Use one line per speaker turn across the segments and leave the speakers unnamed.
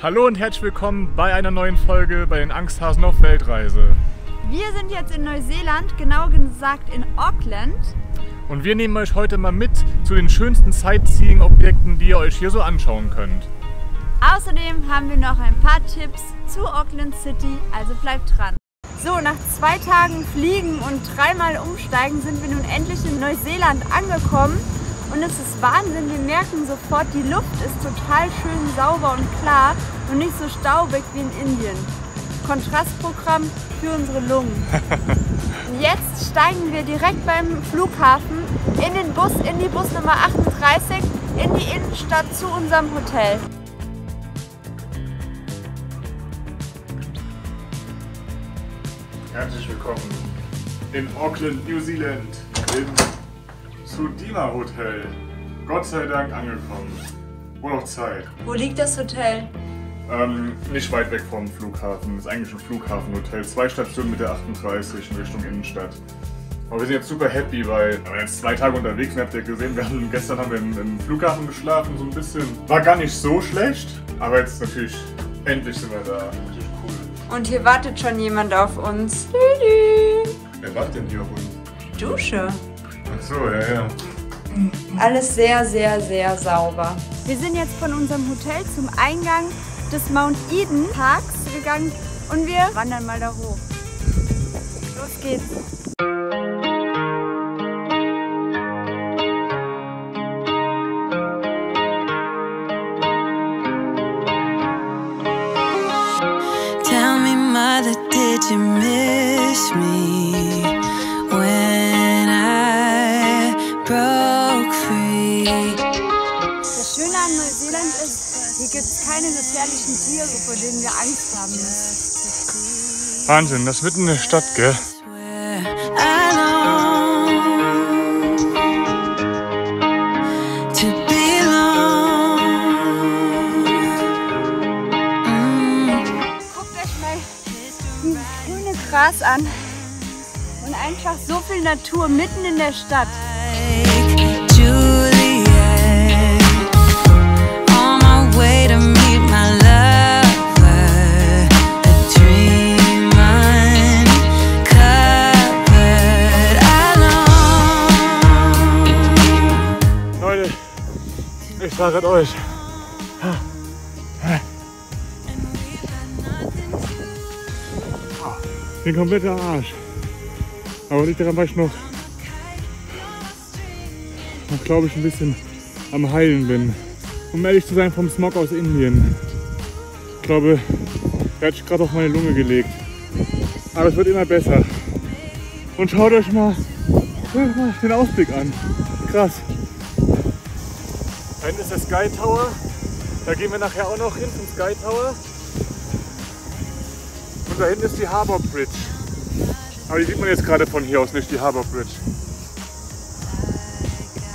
Hallo und herzlich willkommen bei einer neuen Folge bei den Angsthasen auf Weltreise.
Wir sind jetzt in Neuseeland, genauer gesagt in Auckland.
Und wir nehmen euch heute mal mit zu den schönsten Sightseeing-Objekten, die ihr euch hier so anschauen könnt.
Außerdem haben wir noch ein paar Tipps zu Auckland City, also bleibt dran. So, nach 2 Tagen Fliegen und 3-mal Umsteigen sind wir nun endlich in Neuseeland angekommen. Und es ist Wahnsinn, wir merken sofort, die Luft ist total schön sauber und klar und nicht so staubig wie in Indien. Kontrastprogramm für unsere Lungen. Und jetzt steigen wir direkt beim Flughafen in den Bus, in die Busnummer 38, in die Innenstadt zu unserem Hotel.
Herzlich willkommen in Auckland, New Zealand, im Sudima Hotel. Gott sei Dank angekommen. Wohl noch Zeit.
Wo liegt das Hotel?
Nicht weit weg vom Flughafen. Das ist eigentlich ein Flughafenhotel. 2 Stationen mit der 38 in Richtung Innenstadt. Aber wir sind jetzt super happy, weil wir jetzt 2 Tage unterwegs sind. Habt ihr gesehen, gestern haben wir im Flughafen geschlafen, so ein bisschen. War gar nicht so schlecht, aber jetzt natürlich, endlich sind wir da. Natürlich cool.
Und hier wartet schon jemand auf uns.
Wer wartet denn hier auf uns?
Dusche.
Ach so, ja.
Alles sehr, sehr, sehr sauber. Wir sind jetzt von unserem Hotel zum Eingang des Mount Eden Parks gegangen und wir wandern mal da hoch. Los geht's.
Tell me, mother, did you miss me when I broke free?
Das Schöne an Neuseeland ist, hier gibt es keine gefährlichen Tiere, vor denen wir Angst haben müssen.
Wahnsinn, das ist mitten in der Stadt, gell?
Where I long to belong.
Guckt euch mal dieses grüne Gras an und einfach so viel Natur mitten in der Stadt.
Like Juliet, on my way to meet my lover, a dream uncovered.
Leute, ich frage gerade euch. Ich bin kompletter Arsch. Aber liegt daran, weil ich noch glaube ich, ein bisschen am Heilen bin. Um ehrlich zu sein, vom Smog aus Indien. Ich glaube, der hat sich gerade auf meine Lunge gelegt. Aber es wird immer besser. Und schaut euch mal den Ausblick an. Krass. Da hinten ist der Sky Tower. Da gehen wir nachher auch noch hin zum Sky Tower. Und da hinten ist die Harbour Bridge. Aber die sieht man jetzt gerade von hier aus nicht, die Harbour Bridge.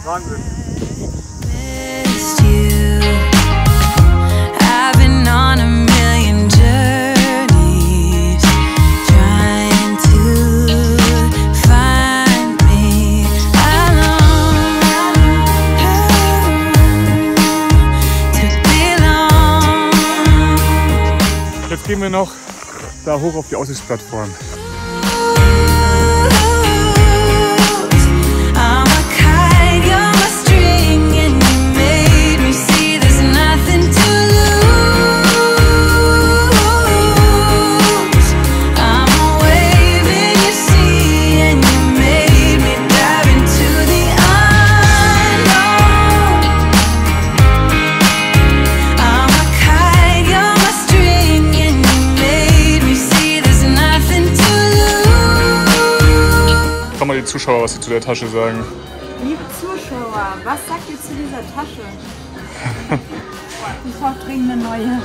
Wahnsinn.
Missed you. I've been on a million journeys, trying to find me alone, to belong.
Jetzt gehen wir noch da hoch auf die Aussichtsplattform. Kann mal die Zuschauer was sie zu der Tasche sagen?
Liebe Zuschauer, was sagt ihr zu dieser Tasche? Ich brauche dringend eine neue.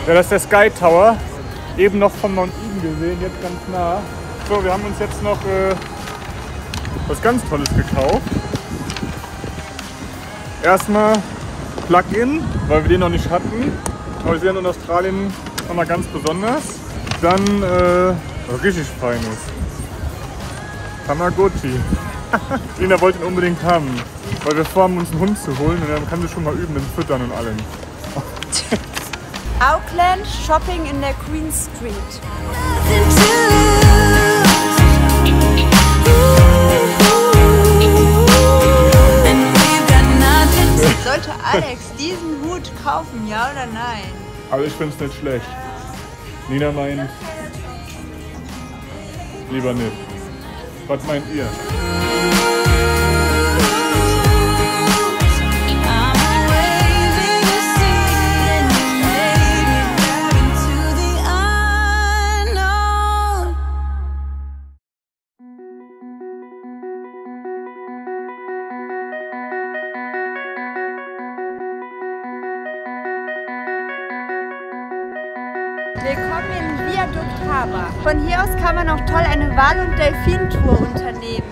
Ja, das ist der Sky Tower. Eben noch von Mount Eden gesehen, jetzt ganz nah. So, wir haben uns jetzt noch was ganz Tolles gekauft. Erstmal Plug-in, weil wir den noch nicht hatten. Neuseeland und Australien nochmal ganz besonders. Dann was richtig Feines. Tamagotchi. Lina wollte ihn unbedingt haben, weil wir vorhaben, uns einen Hund zu holen und dann kann sie schon mal üben, den Füttern und allem.
Auckland Shopping in der Queen Street. Sollte Alex diesen Hut kaufen, ja oder nein?
Also ich finde es nicht schlecht. Nina meint, lieber nicht. Was meint ihr?
Willkommen in Viadukt Harbour. Von hier aus kann man auch toll eine Wal- und Delfin-Tour unternehmen.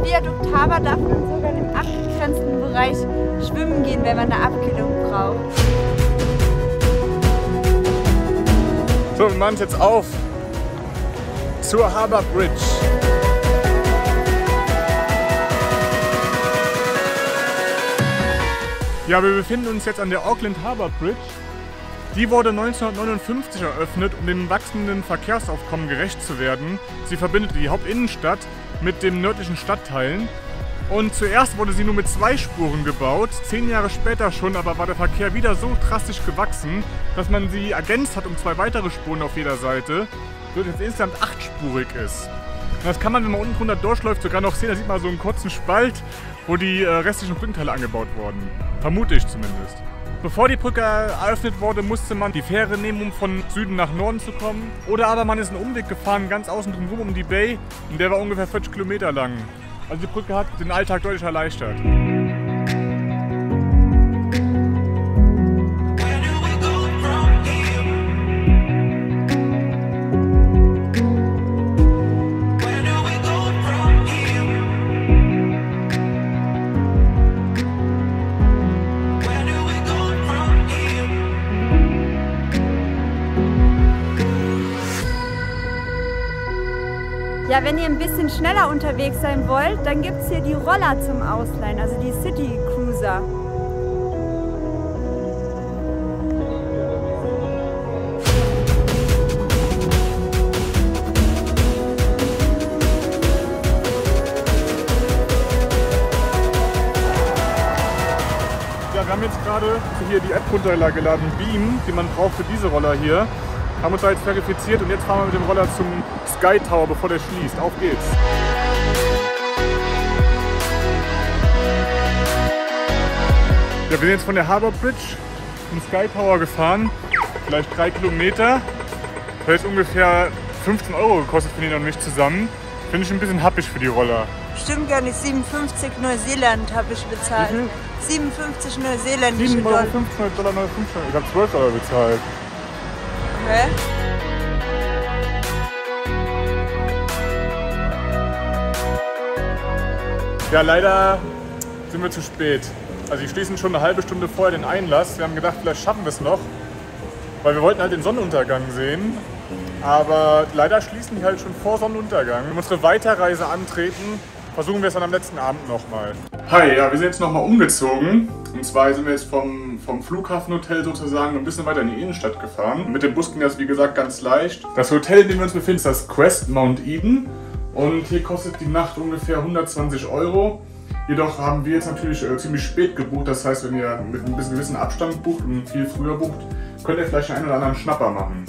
Viadukt Harbour darf man sogar im abgegrenzten Bereich schwimmen gehen, wenn man eine Abkühlung braucht.
So, wir machen es jetzt auf zur Harbour Bridge. Ja, wir befinden uns jetzt an der Auckland Harbour Bridge. Die wurde 1959 eröffnet, um dem wachsenden Verkehrsaufkommen gerecht zu werden. Sie verbindet die Hauptinnenstadt mit den nördlichen Stadtteilen. Und zuerst wurde sie nur mit 2 Spuren gebaut. 10 Jahre später schon aber war der Verkehr wieder so drastisch gewachsen, dass man sie ergänzt hat um 2 weitere Spuren auf jeder Seite, sodass jetzt insgesamt 8-spurig ist. Und das kann man, wenn man unten drunter durchläuft, sogar noch sehen. Da sieht man so einen kurzen Spalt, wo die restlichen Brückenteile angebaut wurden. Vermute ich zumindest. Bevor die Brücke eröffnet wurde, musste man die Fähre nehmen, um von Süden nach Norden zu kommen. Oder aber man ist einen Umweg gefahren, ganz außen drumherum um die Bay. Und der war ungefähr 40 Kilometer lang. Also die Brücke hat den Alltag deutlich erleichtert.
Ja, wenn ihr ein bisschen schneller unterwegs sein wollt, dann gibt es hier die Roller zum Ausleihen, also die City Cruiser.
Ja, wir haben jetzt gerade hier die App runtergeladen, Beam, die man braucht für diese Roller hier. Haben uns da jetzt verifiziert und jetzt fahren wir mit dem Roller zum Sky Tower, bevor der schließt. Auf geht's! Ja, wir sind jetzt von der Harbour Bridge zum Sky Tower gefahren. Vielleicht 3 Kilometer. Das hat jetzt ungefähr 15 € gekostet für den und mich zusammen. Finde ich ein bisschen happig für die Roller.
Stimmt gar nicht, 57 Neuseeland habe ich bezahlt.
Wie viel?
57 neuseeländische
$7,50
Dollar.
Ich habe 12 € bezahlt.
Okay.
Ja, leider sind wir zu spät. Also die schließen schon eine halbe Stunde vorher den Einlass. Wir haben gedacht, vielleicht schaffen wir es noch, weil wir wollten halt den Sonnenuntergang sehen. Aber leider schließen die halt schon vor Sonnenuntergang. Wenn wir unsere Weiterreise antreten, versuchen wir es dann am letzten Abend nochmal. Hi, ja, wir sind jetzt nochmal umgezogen. Und zwar sind wir jetzt vom Flughafenhotel sozusagen ein bisschen weiter in die Innenstadt gefahren. Mit dem Bus ging das wie gesagt ganz leicht. Das Hotel, in dem wir uns befinden, ist das Quest Mount Eden. Und hier kostet die Nacht ungefähr 120 €. Jedoch haben wir jetzt natürlich ziemlich spät gebucht. Das heißt, wenn ihr mit ein bisschen gewissen Abstand bucht und viel früher bucht, könnt ihr vielleicht einen oder anderen Schnapper machen.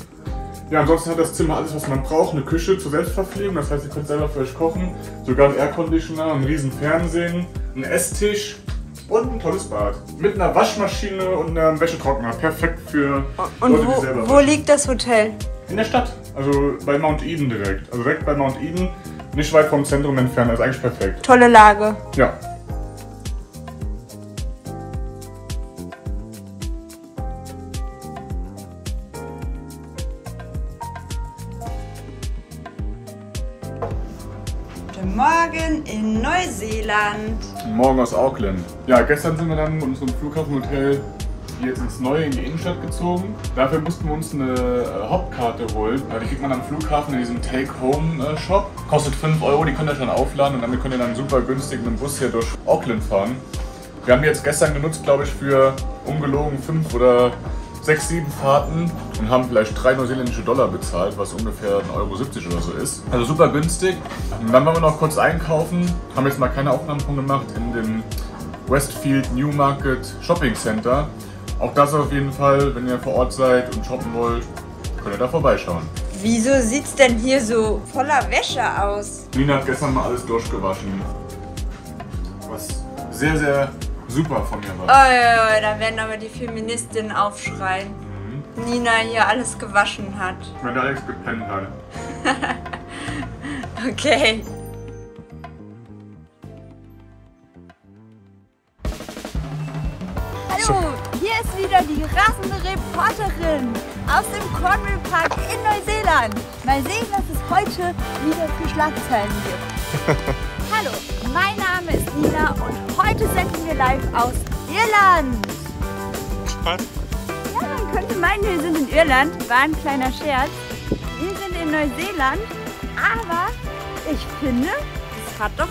Ja, ansonsten hat das Zimmer alles, was man braucht. Eine Küche zur Selbstverpflegung, das heißt, ihr könnt selber für euch kochen. Sogar ein Airconditioner, einen riesen Fernsehen, einen Esstisch und ein tolles Bad. Mit einer Waschmaschine und einem Wäschetrockner. Perfekt für Leute, die selber
wo liegt das Hotel?
In der Stadt, also bei Mount Eden direkt. Also direkt bei Mount Eden, nicht weit vom Zentrum entfernt, ist eigentlich perfekt.
Tolle Lage.
Ja.
Guten Morgen in Neuseeland.
Morgen aus Auckland. Ja, gestern sind wir dann von unserem Flughafenhotel hier jetzt ins Neue in die Innenstadt gezogen. Dafür mussten wir uns eine Hauptkarte holen. Die kriegt man am Flughafen in diesem Take-Home-Shop. Kostet 5 €, die könnt ihr schon aufladen und damit könnt ihr dann super günstig mit dem Bus hier durch Auckland fahren. Wir haben die jetzt gestern genutzt, glaube ich, für ungelogen 5 oder 6, 7 Fahrten und haben vielleicht 3 neuseeländische Dollar bezahlt, was ungefähr 1,70 € oder so ist. Also super günstig. Und dann waren wir noch kurz einkaufen, haben jetzt mal keine Aufnahmen von gemacht in dem Westfield Newmarket Shopping Center. Auch das auf jeden Fall, wenn ihr vor Ort seid und shoppen wollt, könnt ihr da vorbeischauen.
Wieso sieht's denn hier so voller Wäsche aus?
Nina hat gestern mal alles durchgewaschen, was sehr, sehr super von mir war.
Oh, da werden aber die Feministinnen aufschreien. Nina hier alles gewaschen hat.
Wenn der Alex gepennt hat.
Okay. Hallo, hier ist wieder die rasende Reporterin aus dem Cornwall Park in Neuseeland. Mal sehen, was es heute wieder für Schlagzeilen gibt. Hallo, mein Name ist Nina und heute senden wir live aus Irland.
Was?
Ja, man könnte meinen, wir sind in Irland, war ein kleiner Scherz. Wir sind in Neuseeland, aber ich finde, es hat doch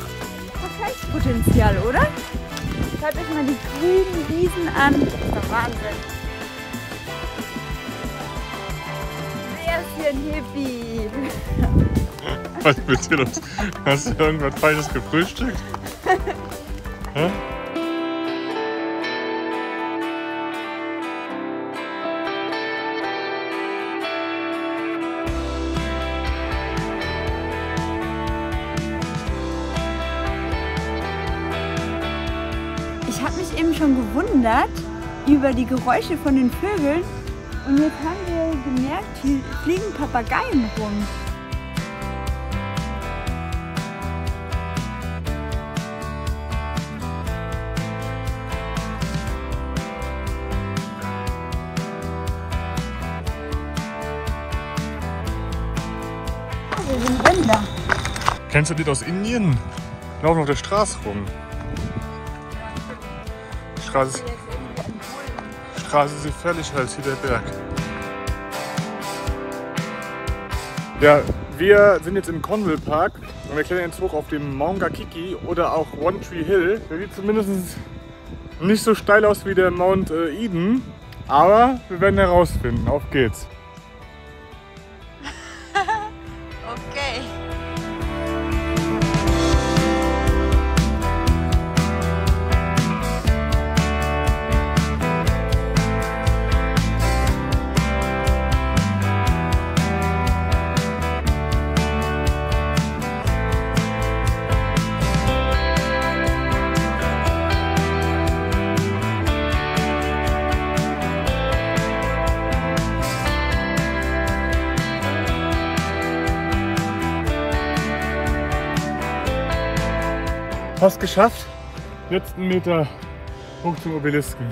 Vergleichspotenzial, oder? Schaut euch mal die grünen Wiesen an. Das ist doch Wahnsinn. Wer ist hier ein Hippie?
Was ist mit dir los? Hast du irgendwas Falsches gefrühstückt? Hä?
Ich habe mich eben schon gewundert über die Geräusche von den Vögeln und jetzt haben wir gemerkt, hier fliegen Papageien rum. Oh, wir sind Rinder.
Kennst du die aus Indien? Die laufen auf der Straße rum. Straße ist gefährlicher als hier der Berg.
Ja, wir sind jetzt im Cornwall Park und wir klettern jetzt hoch auf dem Maunga Kiki oder auch One Tree Hill. Der sieht zumindest nicht so steil aus wie der Mount Eden, aber wir werden herausfinden. Auf geht's!
Okay.
Fast geschafft. Letzten Meter hoch zum Obelisken.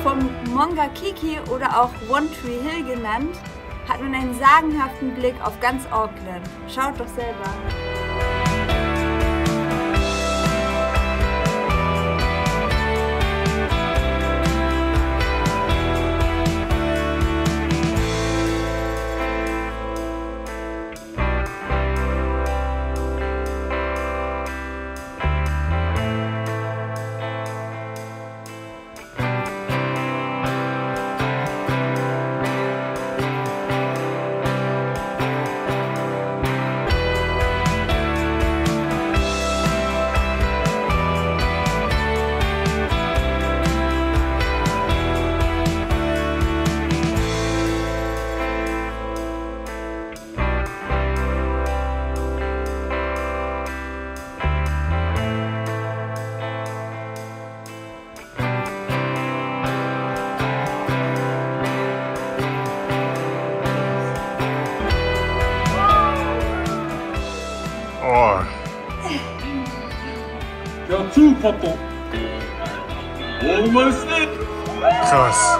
Vom Maunga Kiki oder auch One Tree Hill genannt, hat man einen sagenhaften Blick auf ganz Auckland. Schaut doch selber.
Popo. Almost it.
Krass.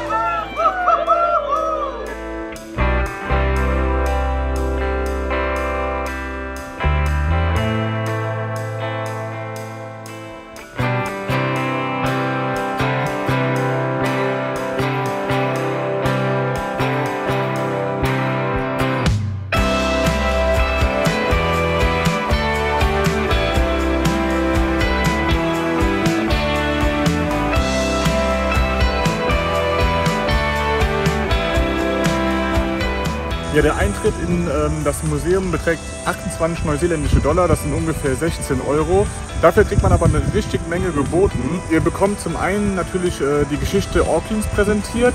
Ja, der Eintritt in das Museum beträgt 28 neuseeländische Dollar, das sind ungefähr 16 Euro. Dafür kriegt man aber eine richtig Menge geboten. Ihr bekommt zum einen natürlich die Geschichte Aucklands präsentiert,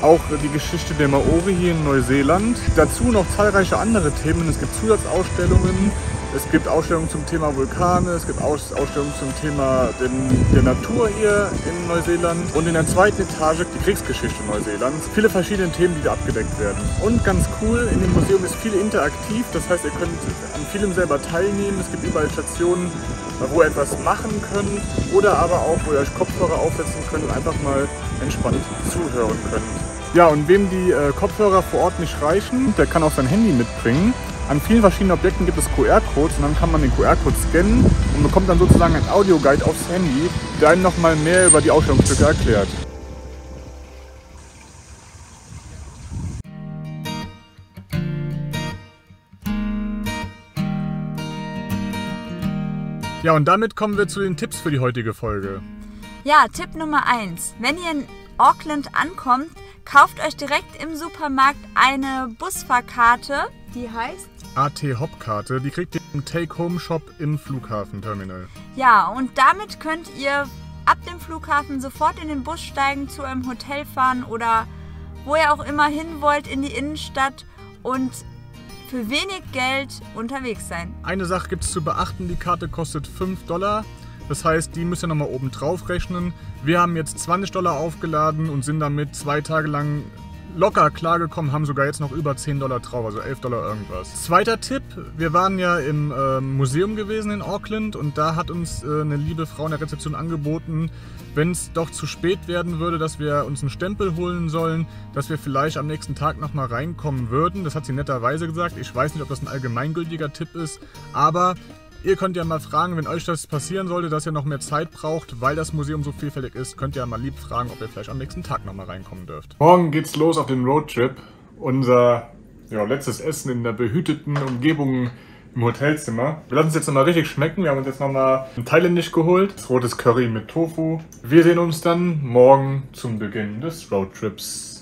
auch die Geschichte der Maori hier in Neuseeland. Dazu noch zahlreiche andere Themen. Es gibt Zusatzausstellungen, es gibt Ausstellungen zum Thema Vulkane, es gibt Ausstellungen zum Thema der Natur hier in Neuseeland und in der zweiten Etage die Kriegsgeschichte Neuseelands. Viele verschiedene Themen, die da abgedeckt werden. Und ganz cool, in dem Museum ist viel interaktiv, das heißt, ihr könnt an vielem selber teilnehmen. Es gibt überall Stationen, wo ihr etwas machen könnt oder aber auch, wo ihr euch Kopfhörer aufsetzen könnt und einfach mal entspannt zuhören könnt. Ja, und wem die Kopfhörer vor Ort nicht reichen, der kann auch sein Handy mitbringen. An vielen verschiedenen Objekten gibt es QR-Codes und dann kann man den QR-Code scannen und bekommt dann sozusagen einen Audioguide aufs Handy, der einem nochmal mehr über die Ausstellungsstücke erklärt. Ja, und damit kommen wir zu den Tipps für die heutige Folge.
Ja, Tipp Nummer 1. Wenn ihr in Auckland ankommt, kauft euch direkt im Supermarkt eine Busfahrkarte, die heißt
AT-Hop-Karte, die kriegt ihr im Take-Home-Shop im Flughafenterminal.
Ja, und damit könnt ihr ab dem Flughafen sofort in den Bus steigen, zu einem Hotel fahren oder wo ihr auch immer hin wollt in die Innenstadt und für wenig Geld unterwegs sein.
Eine Sache gibt es zu beachten, die Karte kostet 5 Dollar. Das heißt, die müsst ihr nochmal oben drauf rechnen. Wir haben jetzt 20 Dollar aufgeladen und sind damit 2 Tage lang locker klargekommen, haben sogar jetzt noch über 10 Dollar drauf, also 11 Dollar irgendwas. Zweiter Tipp, wir waren ja im Museum gewesen in Auckland und da hat uns eine liebe Frau in der Rezeption angeboten, wenn es doch zu spät werden würde, dass wir uns einen Stempel holen sollen, dass wir vielleicht am nächsten Tag nochmal reinkommen würden. Das hat sie netterweise gesagt. Ich weiß nicht, ob das ein allgemeingültiger Tipp ist, aber ihr könnt ja mal fragen, wenn euch das passieren sollte, dass ihr noch mehr Zeit braucht, weil das Museum so vielfältig ist, könnt ihr ja mal lieb fragen, ob ihr vielleicht am nächsten Tag nochmal reinkommen dürft. Morgen geht's los auf den Roadtrip. Unser letztes Essen in der behüteten Umgebung im Hotelzimmer. Wir lassen es jetzt nochmal richtig schmecken. Wir haben uns jetzt nochmal ein Thailändisch geholt. Das rotes Curry mit Tofu. Wir sehen uns dann morgen zum Beginn des Roadtrips.